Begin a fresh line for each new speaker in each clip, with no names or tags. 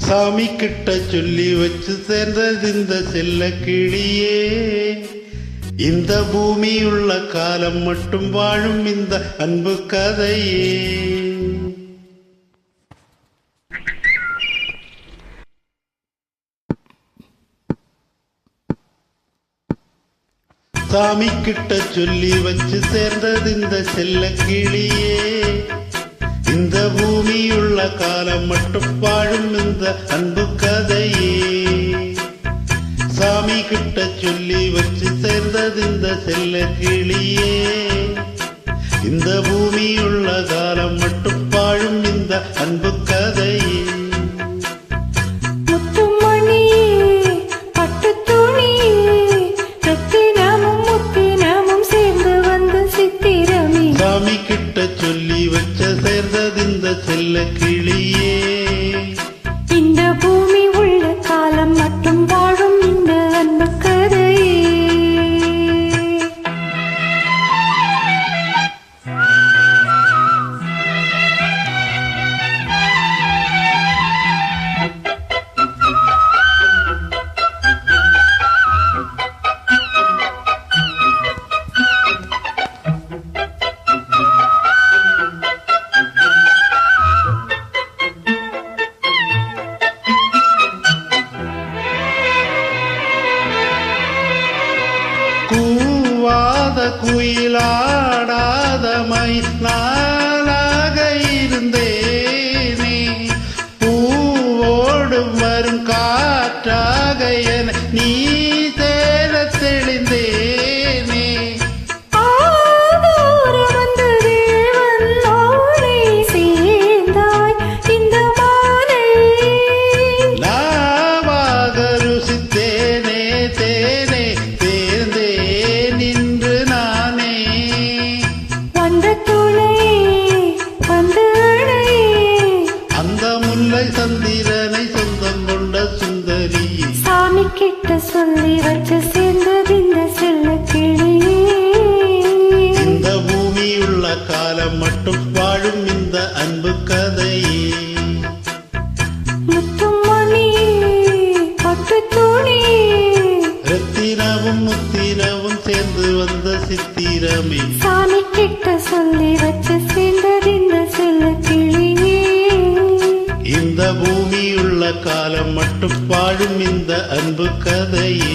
சாமி கிட்ட சொல்லி வச்சு சேர்ந்தது இந்த செல்ல கிளியே. இந்த பூமியுள்ள காலம் மட்டும் வாழும் இந்த அன்பு கதையே. சாமி கிட்ட சொல்லி வச்சு சேர்ந்தது இந்த செல்ல கிளியே. இந்த பூமியுள்ள காலம் மட்டும் வாழும் இந்த அன்பு கதையே. சாமி கிட்ட சொல்லி வச்சு சேர்ந்தது இந்த செல்ல கிளியே. இந்த பூமியுள்ள காலம் மட்டும் வாழும் இந்த அன்பு கதையே. சாமி கிட்ட சொல்லி வச்ச சேர்ந்தது இந்த செல்ல கிளியே.
இந்த பூமி உள்ள காலம் மட்டும் வாழும் இந்த அன்பு கதையே.
கூவாத குயிலாடாத மயிலாக இருந்தேனே. பூவோடு வரும் காற்றாக என நீ சேர தெளிந்தேனே. நாவாக ருசித்தேனே தேனே சந்திரனை சொந்தம் கொண்ட சுந்தரி.
சாமி கிட்ட சொல்லி வச்ச சேர்ந்தது இந்த செல்ல கிளியே.
இந்த பூமியுள்ள காலம் மட்டும் வாழும் இந்த அன்பு கதையே.
முத்துமணியே பட்டு துணியே
ரத்தினமும் முத்தினமும் சேர்ந்து வந்த சித்திரமே.
சாமி கிட்ட சொல்லி வச்ச சேர்ந்தது இந்த செல்ல கிளியே.
இந்த பூமியுள்ள காலம் மட்டும் வாழும் இந்த அன்பு கதையே.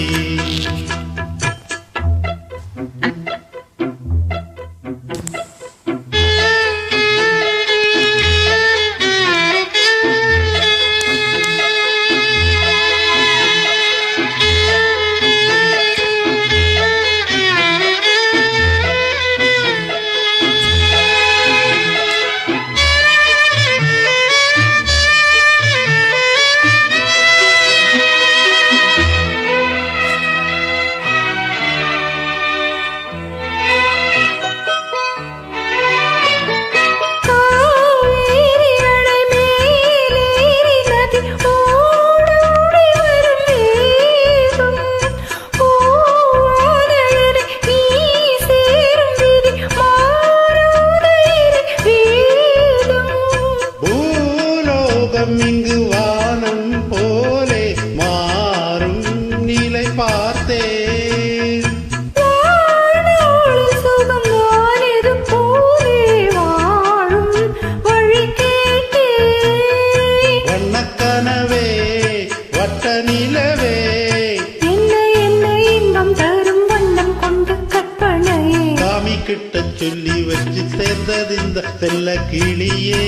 இங்கு வானம் போலே மாறும் நிலை பார்த்தேன்.
சுகம் வானது போலே வாழும் வழி கேட்டேன்.
வண்ணக்கனவே வட்ட நிலவே
என்ன என்ன இன்பம் தரும் வண்ணம் கொண்டு கற்பனையே.
சாமி கிட்ட சொல்லி வச்சு சேர்ந்தது இந்த செல்ல கிளியே.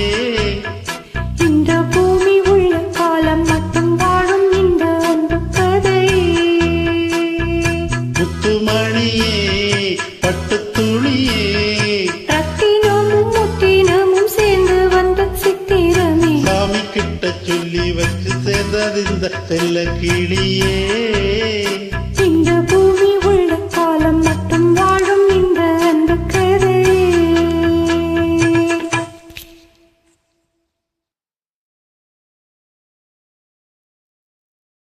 இந்த பூமி உள்ள காலம் மட்டும் வாழும் இந்த அன்பு கதையே.
முத்துமணியே பட்டு துணியே
ரத்தினமும் முத்தினமும் சேர்ந்து வந்த சித்திரமே.
சாமி கிட்ட சொல்லி வச்சு சேர்ந்தது இந்த செல்ல கிளியே.